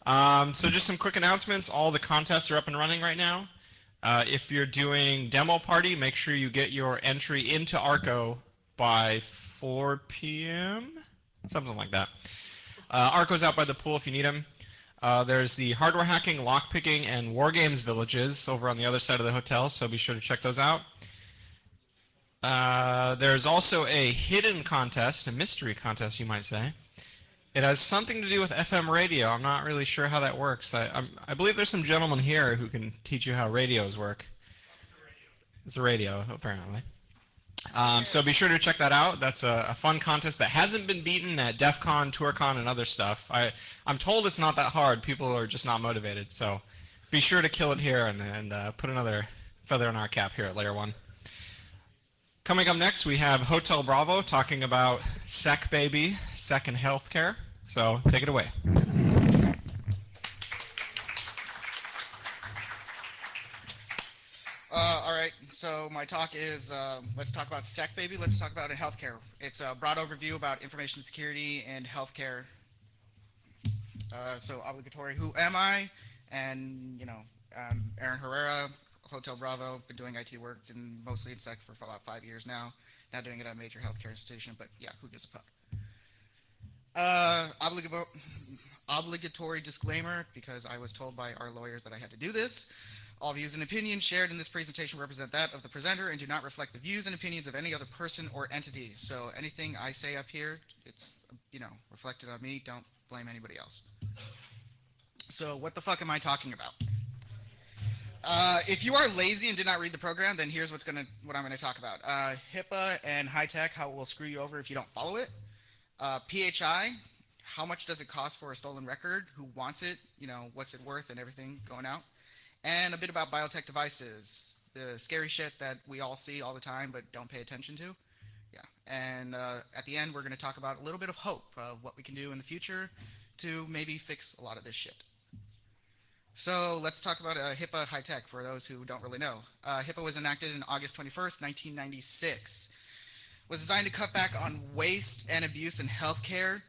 So just some quick announcements. All the contests are up and running right now. If you're doing demo party, make sure you get your entry into Arco by 4 p.m. Something like that. Arco's out by the pool if you need them. There's the hardware hacking, lockpicking, and war games villages over on the other side of the hotel, so be sure to check those out. There's also a hidden contest, a mystery contest, you might say. It has something to do with FM radio. I'm not really sure how that works. I believe there's some gentlemen here who can teach you how radios work. It's a radio, apparently. So be sure to check that out. That's a fun contest that hasn't been beaten at DEF CON, TourCon, and other stuff. I'm told it's not that hard. People are just not motivated. So be sure to kill it here and put another feather in our cap here at LayerOne. Coming up next, we have HotelBravo talking about SEC, baby, SEC and healthcare. So take it away. All right, so my talk is, let's talk about SEC, baby. Let's talk about healthcare. It's a broad overview about information security and healthcare. So obligatory, who am I? And, I'm Aaron Herrera, HotelBravo, been doing IT work and mostly in SEC for about 5 years now. Now doing it at a major healthcare institution, but yeah, who gives a fuck? Obligatory disclaimer, because I was told by our lawyers that I had to do this. All views and opinions shared in this presentation represent that of the presenter and do not reflect the views and opinions of any other person or entity. So anything I say up here, it's, reflected on me. Don't blame anybody else. So what the fuck am I talking about? If you are lazy and did not read the program, then here's what I'm going to talk about. HIPAA and high tech, how it will screw you over if you don't follow it. PHI, how much does it cost for a stolen record? Who wants it? What's it worth and everything going out? And a bit about biotech devices, the scary shit that we all see all the time but don't pay attention to. Yeah. And at the end, we're going to talk about a little bit of hope of what we can do in the future to maybe fix a lot of this shit. So let's talk about HIPAA high tech for those who don't really know. HIPAA was enacted on August 21st, 1996. Was designed to cut back on waste and abuse in healthcare.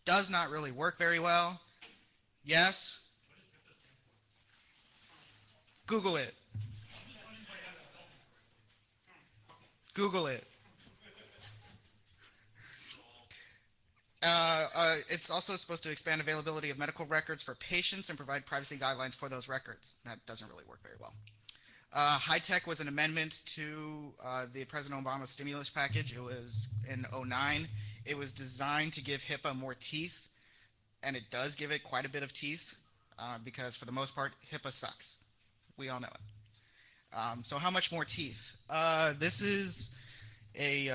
Does not really work very well. Yes? Google it. Google it. It's also supposed to expand availability of medical records for patients and provide privacy guidelines for those records. That doesn't really work very well. High tech was an amendment to the President Obama stimulus package. It was in 2009. It was designed to give HIPAA more teeth, and it does give it quite a bit of teeth because for the most part, HIPAA sucks. We all know it. So how much more teeth? This is a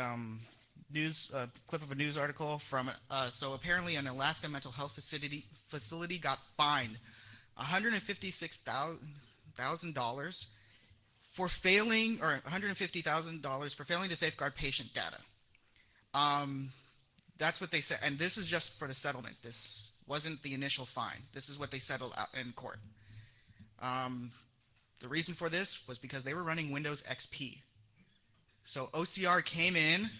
clip of a news article from, so apparently an Alaska mental health facility got fined $156,000 for failing, or $150,000 for failing to safeguard patient data. That's what they said, and this is just for the settlement. This wasn't the initial fine. This is what they settled out in court. The reason for this was because they were running Windows XP. So OCR came in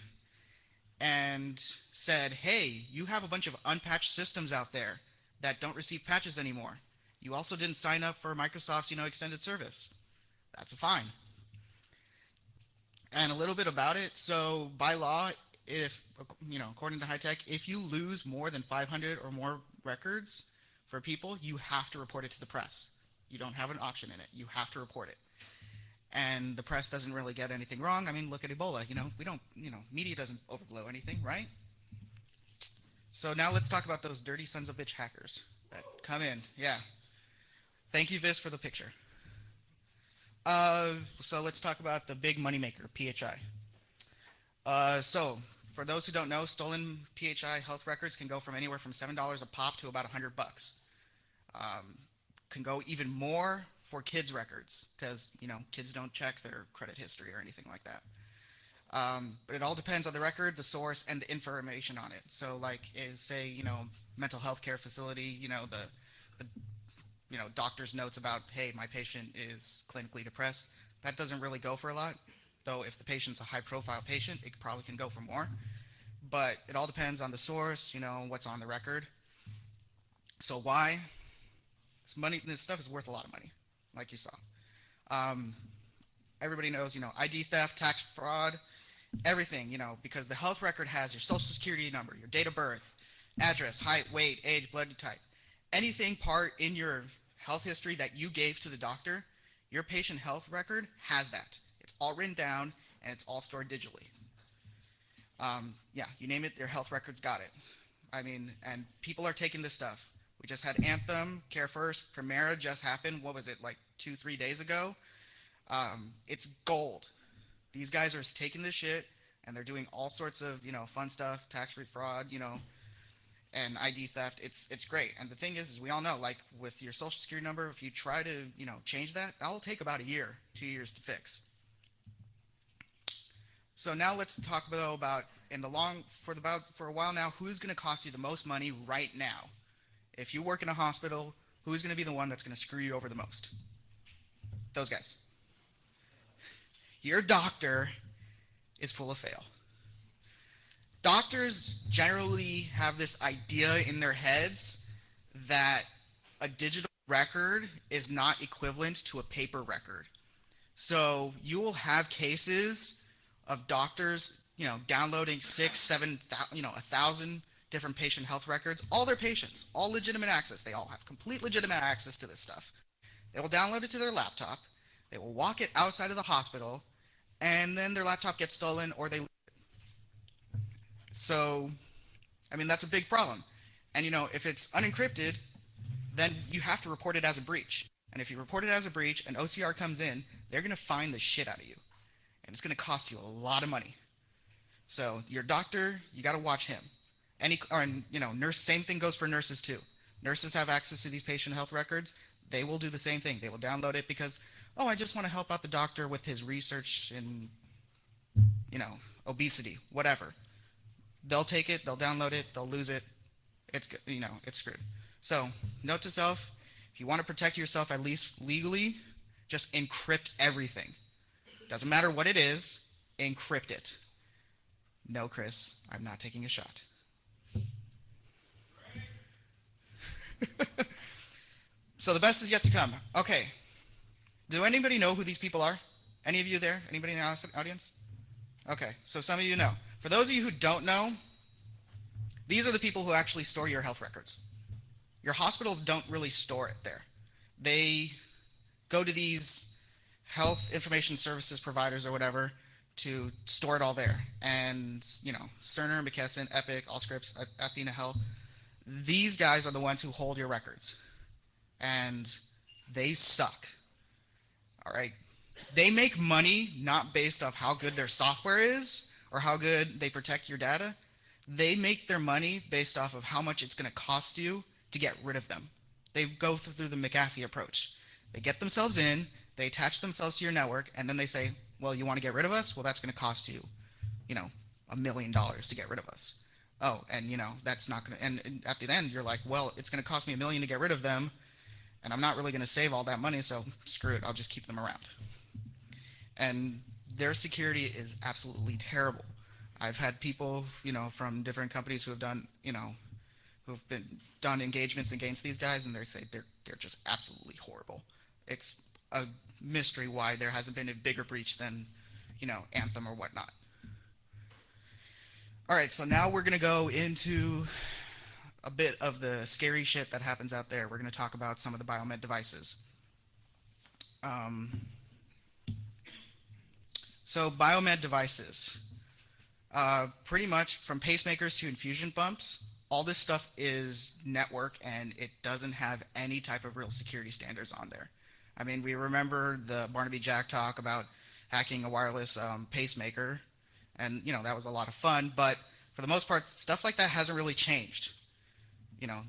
and said, hey, you have a bunch of unpatched systems out there that don't receive patches anymore. You also didn't sign up for Microsoft's, extended service. That's a fine. And a little bit about it. So by law, if, according to high tech, if you lose more than 500 or more records for people, you have to report it to the press. You don't have an option in it. You have to report it. And the press doesn't really get anything wrong. I mean, look at Ebola. We don't, media doesn't overblow anything, right? So now let's talk about those dirty sons of bitch hackers that come in. Yeah. Thank you, Vis, for the picture. So let's talk about the big moneymaker, PHI. So for those who don't know, stolen PHI health records can go from anywhere from $7 a pop to about $100. Can go even more for kids' records because, kids don't check their credit history or anything like that. But it all depends on the record, the source, and the information on it. So like say, mental health care facility, the doctor's notes about, hey, my patient is clinically depressed. That doesn't really go for a lot, though if the patient's a high-profile patient, it probably can go for more. But it all depends on the source, what's on the record. So why? This stuff is worth a lot of money, like you saw. Um, Everybody knows, ID theft, tax fraud, everything, because the health record has your social security number, your date of birth, address, height, weight, age, blood type. Anything part in your health history that you gave to the doctor, your patient health record has that. It's all written down and it's all stored digitally. Yeah, you name it, their health records got it. I mean, and people are taking this stuff. We just had Anthem, Care First, Primera just happened. What was it, like 2-3 days ago? It's gold. These guys are taking this shit and they're doing all sorts of, fun stuff, tax-free fraud, and ID theft. It's great. And the thing is we all know, like with your social security number, if you try to, change that, that'll take about a year, 2 years to fix. So now let's talk about for a while now, who's going to cost you the most money right now? If you work in a hospital, who's going to be the one that's going to screw you over the most? Those guys. Your doctor is full of fail. Doctors generally have this idea in their heads that a digital record is not equivalent to a paper record. So you will have cases of doctors, downloading 1,000 different patient health records, all their patients, all legitimate access. They all have complete legitimate access to this stuff. They will download it to their laptop. They will walk it outside of the hospital, and then their laptop gets stolen or they lose it. So, that's a big problem. And, if it's unencrypted, then you have to report it as a breach. And if you report it as a breach and OCR comes in, they're going to find the shit out of you. And it's going to cost you a lot of money. So your doctor, you got to watch him. Nurse, same thing goes for nurses too. Nurses have access to these patient health records. They will do the same thing. They will download it because, I just want to help out the doctor with his research in, obesity, whatever. They'll take it, they'll download it, they'll lose it. It's good, it's screwed. So note to self, if you want to protect yourself, at least legally, just encrypt everything. Doesn't matter what it is, encrypt it. No, Chris, I'm not taking a shot. So the best is yet to come. Okay. Do anybody know who these people are? Any of you there? Anybody in the audience? Okay, so some of you know. For those of you who don't know, these are the people who actually store your health records. Your hospitals don't really store it there. They go to these health information services providers or whatever to store it all there. And, Cerner, McKesson, Epic, Allscripts, Athena Health, these guys are the ones who hold your records. And they suck. All right. They make money not based off how good their software is or how good they protect your data. They make their money based off of how much it's going to cost you to get rid of them. They go through the McAfee approach. They get themselves in, they attach themselves to your network, and then they say, well, you want to get rid of us? Well, that's going to cost you, $1 million to get rid of us. Oh, and, that's not going to, and at the end, you're like, well, it's going to cost me $1 million to get rid of them, and I'm not really going to save all that money, so screw it, I'll just keep them around. And their security is absolutely terrible. I've had people, from different companies who have done, who've done engagements against these guys, and they say they're just absolutely horrible. It's a mystery why there hasn't been a bigger breach than, Anthem or whatnot. All right, so now we're going to go into a bit of the scary shit that happens out there. We're going to talk about some of the biomed devices. So biomed devices, pretty much from pacemakers to infusion pumps, all this stuff is network and it doesn't have any type of real security standards on there. I mean, we remember the Barnaby Jack talk about hacking a wireless pacemaker, and that was a lot of fun, but for the most part, stuff like that hasn't really changed.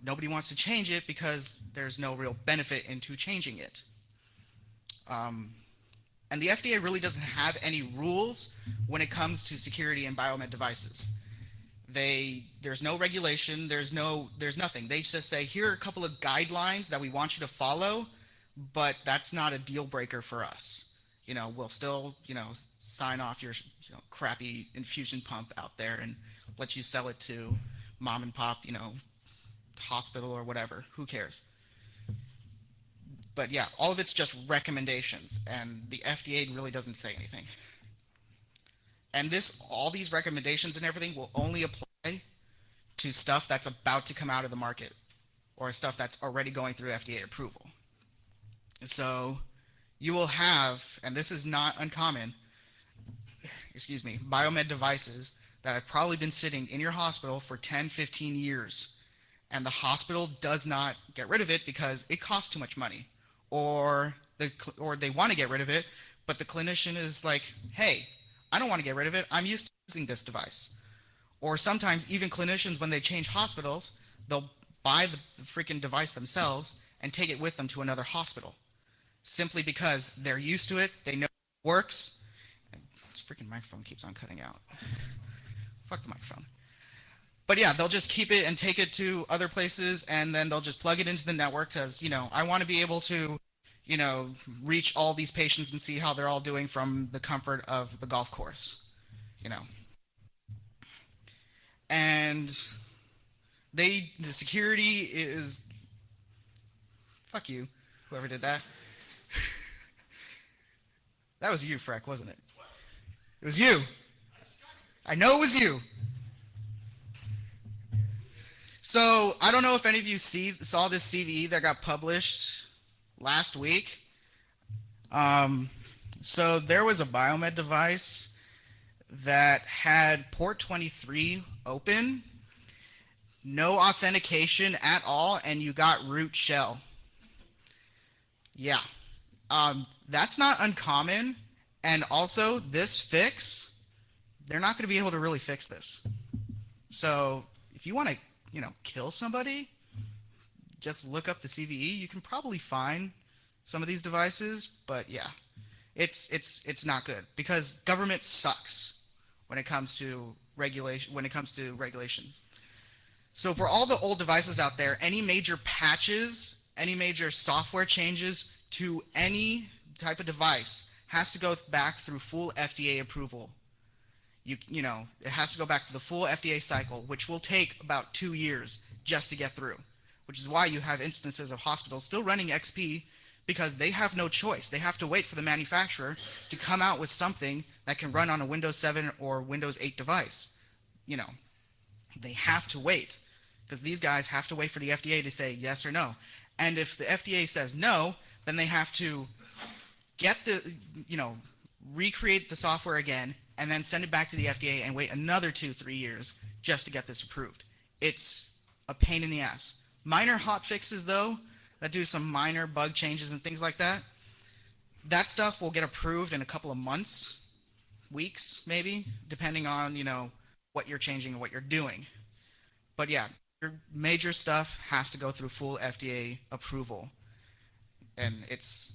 Nobody wants to change it because there's no real benefit into changing it. And the FDA really doesn't have any rules when it comes to security in biomed devices. There's no regulation, there's nothing. They just say, here are a couple of guidelines that we want you to follow, but that's not a deal breaker for us. We'll still, sign off your crappy infusion pump out there and let you sell it to mom and pop, hospital or whatever. Who cares? But yeah, all of it's just recommendations, and the FDA really doesn't say anything. And all these recommendations and everything will only apply to stuff that's about to come out of the market or stuff that's already going through FDA approval. So you will have, and this is not uncommon, biomed devices that have probably been sitting in your hospital for 10, 15 years, and the hospital does not get rid of it because it costs too much money, or they want to get rid of it, but the clinician is like, hey, I don't want to get rid of it. I'm used to using this device. Or sometimes even clinicians, when they change hospitals, they'll buy the freaking device themselves and take it with them to another hospital, simply because they're used to it, they know it works. This freaking microphone keeps on cutting out. Fuck the microphone. But yeah, they'll just keep it and take it to other places, and then they'll just plug it into the network because, I want to be able to, reach all these patients and see how they're all doing from the comfort of the golf course, And the security is, fuck you, whoever did that. That was you, Freck, wasn't it? It was you. I know it was you. So I don't know if any of you saw this CVE that got published last week. So there was a biomed device that had port 23 open, no authentication at all, and you got root shell. Yeah. That's not uncommon, and also this fix, they're not going to be able to really fix this. So if you want to, kill somebody, just look up the CVE. You can probably find some of these devices, but yeah, it's not good because government sucks when it comes to regulation. So for all the old devices out there, any major patches, any major software changes to any type of device has to go back through full FDA approval. It has to go back to the full FDA cycle, which will take about 2 years just to get through, which is why you have instances of hospitals still running XP because they have no choice. They have to wait for the manufacturer to come out with something that can run on a Windows 7 or Windows 8 device. They have to wait because these guys have to wait for the FDA to say yes or no. And if the FDA says no, then they have to recreate the software again and then send it back to the FDA and wait another 2-3 years just to get this approved. It's a pain in the ass. Minor hot fixes, though, that do some minor bug changes and things like that, that stuff will get approved in a couple of months, weeks maybe, depending on, what you're changing and what you're doing. But yeah, your major stuff has to go through full FDA approval. And it's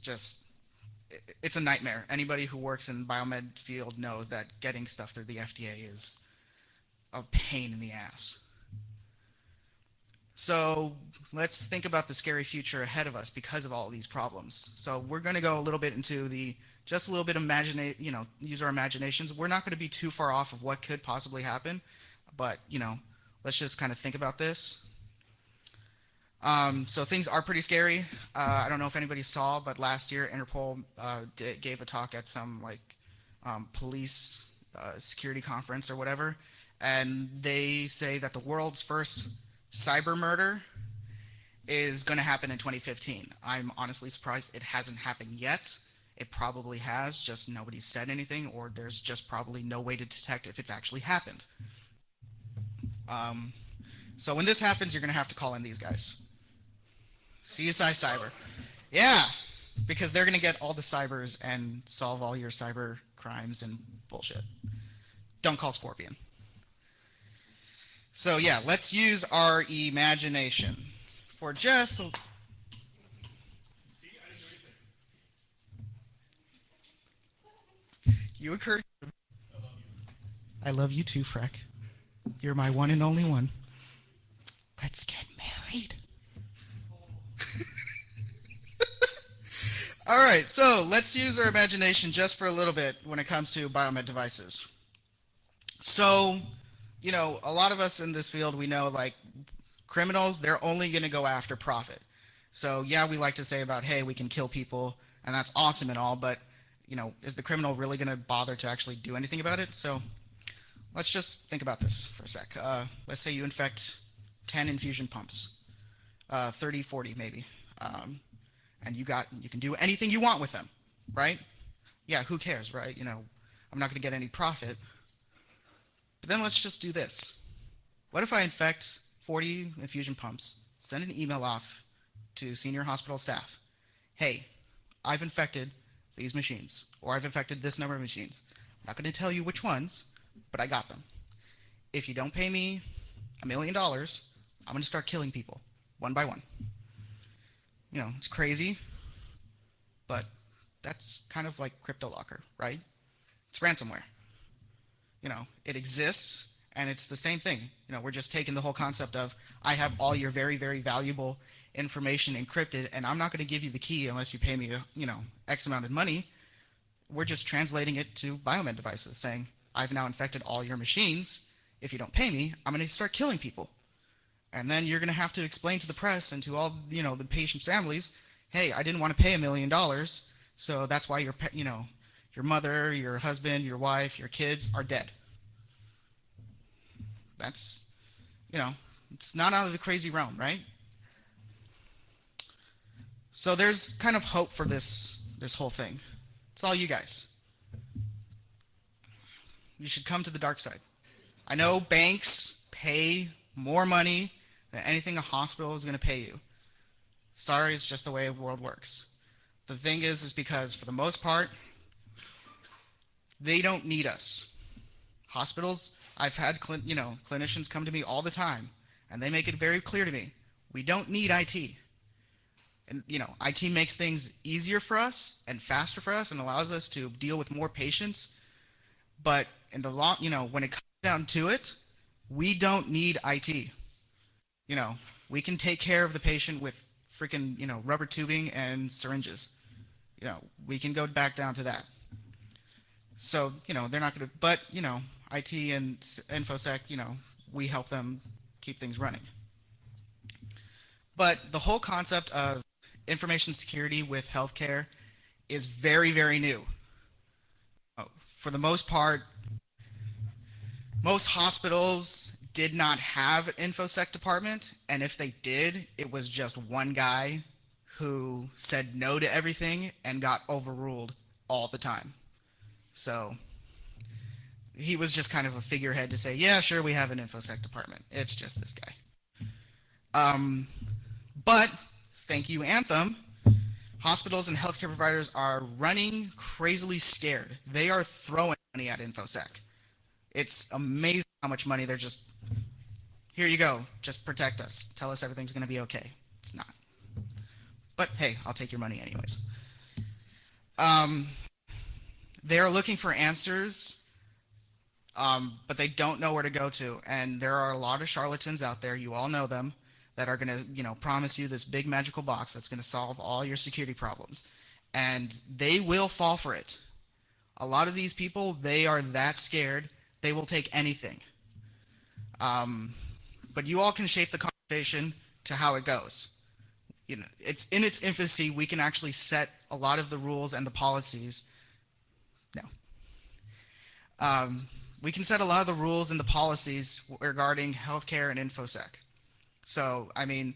a nightmare. Anybody who works in the biomed field knows that getting stuff through the FDA is a pain in the ass. So let's think about the scary future ahead of us because of all these problems. So we're going to go a little bit into just a little bit of use our imaginations. We're not going to be too far off of what could possibly happen, but let's just kind of think about this. So things are pretty scary. I don't know if anybody saw, but last year Interpol gave a talk at some police security conference or whatever, and they say that the world's first cyber murder is going to happen in 2015. I'm honestly surprised it hasn't happened yet. It probably has, just nobody's said anything, or there's just probably no way to detect if it's actually happened. So when this happens, you're going to have to call in these guys. CSI Cyber. Yeah, because they're going to get all the cybers and solve all your cyber crimes and bullshit. Don't call Scorpion. So yeah, let's use our imagination for just... You occurred. I love you too, Freck. You're my one and only one. Let's get married. All right, so let's use our imagination just for a little bit when it comes to biomed devices. So, a lot of us in this field, we know criminals, they're only going to go after profit. So yeah, we like to say about, hey, we can kill people, and that's awesome and all, but is the criminal really going to bother to actually do anything about it? So let's just think about this for a sec. Let's say you infect 10 infusion pumps, 30, 40 maybe, and you can do anything you want with them, right? Yeah, who cares, right? I'm not going to get any profit. But then let's just do this. What if I infect 40 infusion pumps, send an email off to senior hospital staff? Hey, I've infected these machines, or I've infected this number of machines. I'm not going to tell you which ones, but I got them. If you don't pay me $1 million, I'm going to start killing people one by one. It's crazy, but that's kind of like CryptoLocker, right? It's ransomware. It exists, and it's the same thing. We're just taking the whole concept of, I have all your very, very valuable information encrypted, and I'm not going to give you the key unless you pay me, X amount of money. We're just translating it to biomed devices, saying, I've now infected all your machines. If you don't pay me, I'm going to start killing people. And then you're going to have to explain to the press and to all, the patients' families, hey, I didn't want to pay $1 million, so that's why your mother, your husband, your wife, your kids are dead. That's, it's not out of the crazy realm, right? So there's kind of hope for this whole thing. It's all you guys. You should come to the dark side. I know banks pay more money than anything a hospital is going to pay you. Sorry, it's just the way the world works. The thing is because for the most part, they don't need us. Hospitals, I've had clinicians come to me all the time, and they make it very clear to me, we don't need IT. And IT makes things easier for us and faster for us and allows us to deal with more patients. But in the long, when it comes down to it, we don't need IT. We can take care of the patient with freaking, rubber tubing and syringes. We can go back down to that. So, they're not going to, but, IT and InfoSec, we help them keep things running. But the whole concept of information security with healthcare is very, very new. For the most part, most hospitals did not have an InfoSec department, and if they did, it was just one guy who said no to everything and got overruled all the time. So he was just kind of a figurehead to say, yeah, sure, we have an InfoSec department. It's just this guy. But thank you, Anthem. Hospitals and healthcare providers are running crazily scared. They are throwing money at InfoSec. It's amazing how much money they're just, here you go, just protect us. Tell us everything's going to be okay. It's not. But hey, I'll take your money anyways. They're looking for answers, but they don't know where to go to. And there are a lot of charlatans out there, you all know them, that are going to, promise you this big magical box that's going to solve all your security problems. And they will fall for it. A lot of these people, they are that scared, they will take anything. But you all can shape the conversation to how it goes. It's in its infancy. We can actually set a lot of the rules and the policies. No. We can set a lot of the rules and the policies regarding healthcare and InfoSec. So, I mean,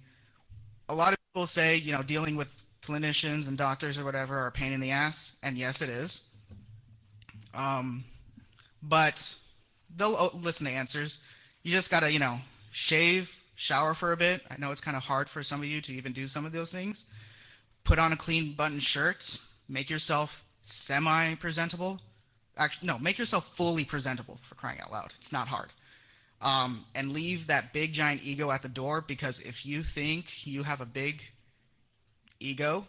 a lot of people say, dealing with clinicians and doctors or whatever are a pain in the ass, and yes, it is. But they'll listen to answers. You just gotta, shave, shower for a bit. I know it's kind of hard for some of you to even do some of those things. Put on a clean button shirt. Make yourself semi-presentable. Actually, no, make yourself fully presentable, for crying out loud. It's not hard. And leave that big giant ego at the door, because if you think you have a big ego,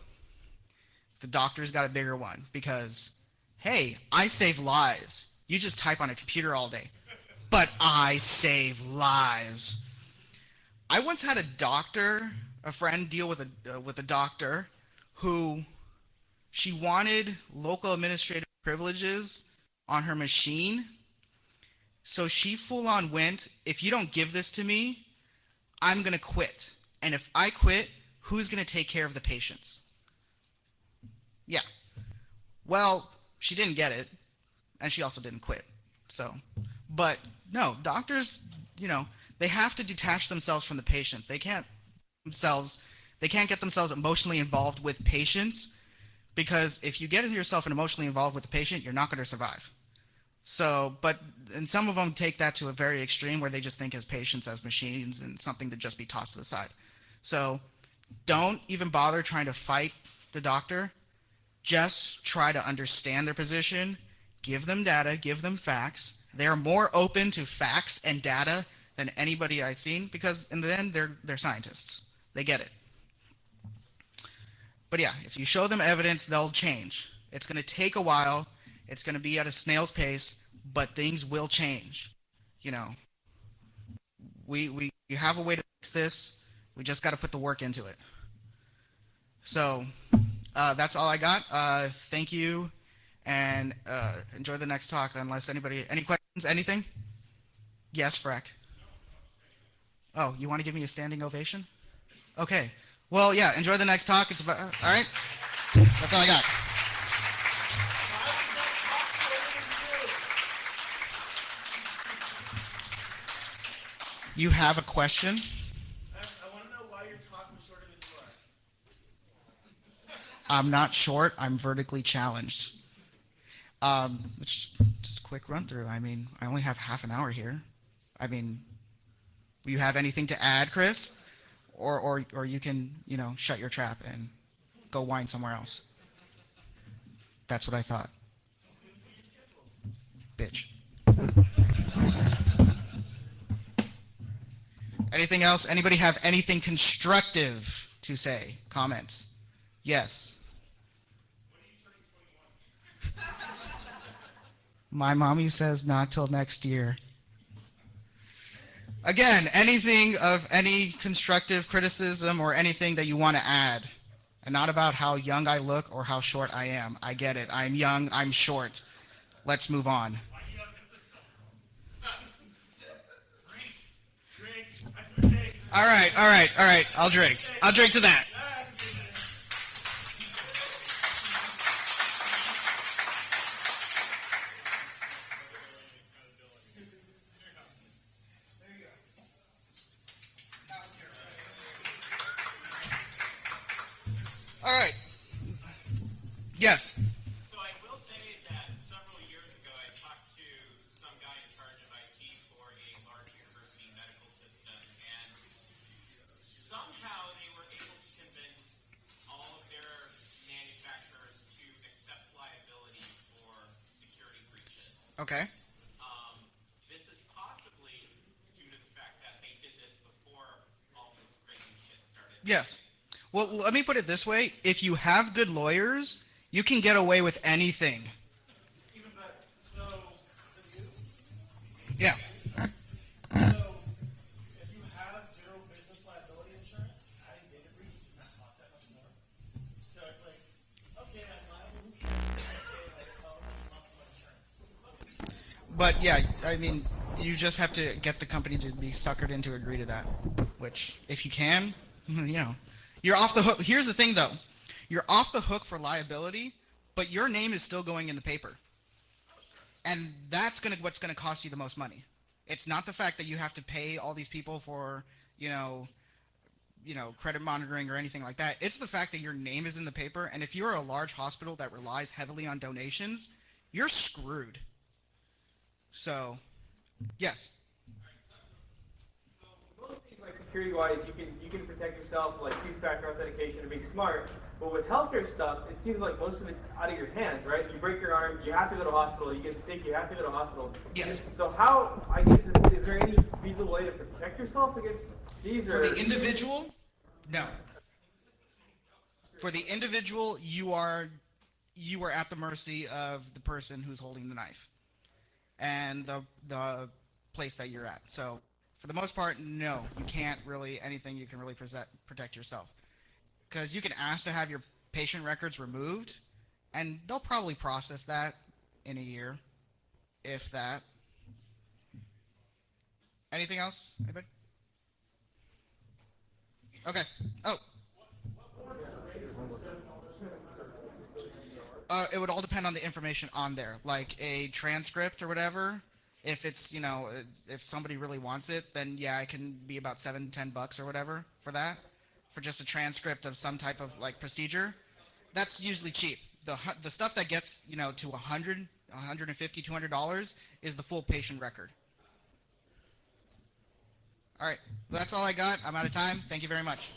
the doctor's got a bigger one, because, hey, I save lives. You just type on a computer all day. But I save lives. I once had a friend deal with a doctor who she wanted local administrative privileges on her machine. So she full on went, if you don't give this to me, I'm going to quit. And if I quit, who's going to take care of the patients? Yeah. Well, she didn't get it, and she also didn't quit. So, but no, doctors, they have to detach themselves from the patients. They can't get themselves emotionally involved with patients, because if you get yourself emotionally involved with the patient, you're not going to survive. So, and some of them take that to a very extreme where they just think as patients as machines and something to just be tossed to the side. So, don't even bother trying to fight the doctor. Just try to understand their position, give them data, give them facts. They're more open to facts and data than anybody I've seen, because in the end, they're scientists. They get it. But yeah, if you show them evidence, they'll change. It's going to take a while. It's going to be at a snail's pace, but things will change. We have a way to fix this. We just got to put the work into it. So that's all I got. Thank you, and enjoy the next talk. Unless any questions, anything? Yes, Freck. Oh, you want to give me a standing ovation? Okay. Well, yeah. Enjoy the next talk. It's about all right. That's all I got. You have a question? I want to know why your talk was shorter than you are. I'm not short. I'm vertically challenged. Just a quick run through. I mean, I only have half an hour here. I mean, you have anything to add, Chris? Or you can, shut your trap and go whine somewhere else. That's what I thought. Bitch. Anything else? Anybody have anything constructive to say? Comments? Yes. My mommy says not till next year. Again, anything of any constructive criticism or anything that you want to add, and not about how young I look or how short I am. I get it. I'm young. I'm short. Let's move on. All right. I'll drink to that. All right. Yes. So I will say that several years ago I talked to some guy in charge of IT for a large university medical system, and somehow they were able to convince all of their manufacturers to accept liability for security breaches. Okay. This is possibly due to the fact that they did this before all this crazy shit started. Yes. Well, let me put it this way. If you have good lawyers, you can get away with anything. Even better. So, Yeah. so if you have general business liability insurance, adding data breach does not cost that much more. So it's like, okay, I'm liable. Who cares? Okay, like, oh, monthly insurance. But yeah, I mean, you just have to get the company to be suckered into agree to that. Which, if you can, you're off the hook. Here's the thing, though. You're off the hook for liability, but your name is still going in the paper. And that's what's gonna cost you the most money. It's not the fact that you have to pay all these people for, credit monitoring or anything like that. It's the fact that your name is in the paper, and if you're a large hospital that relies heavily on donations, you're screwed. So, yes. Most things like security-wise, you can protect yourself like two-factor authentication and being smart. But with healthcare stuff, it seems like most of it's out of your hands, right? You break your arm, you have to go to hospital. You get sick, you have to go to hospital. Yes. So how, I guess, is there any feasible way to protect yourself against these? For the individual, no. For the individual, you are at the mercy of the person who's holding the knife and the place that you're at. So for the most part, no, you can't really anything you can really protect yourself, because you can ask to have your patient records removed, and they'll probably process that in a year, if that. Anything else? Anybody? Okay. Oh. It would all depend on the information on there, like a transcript or whatever. If it's, if somebody really wants it, then yeah, it can be about $7-10 or whatever for that, for just a transcript of some type of like procedure. That's usually cheap. The stuff that gets, to $100, $150, $200 is the full patient record. All right, that's all I got. I'm out of time. Thank you very much.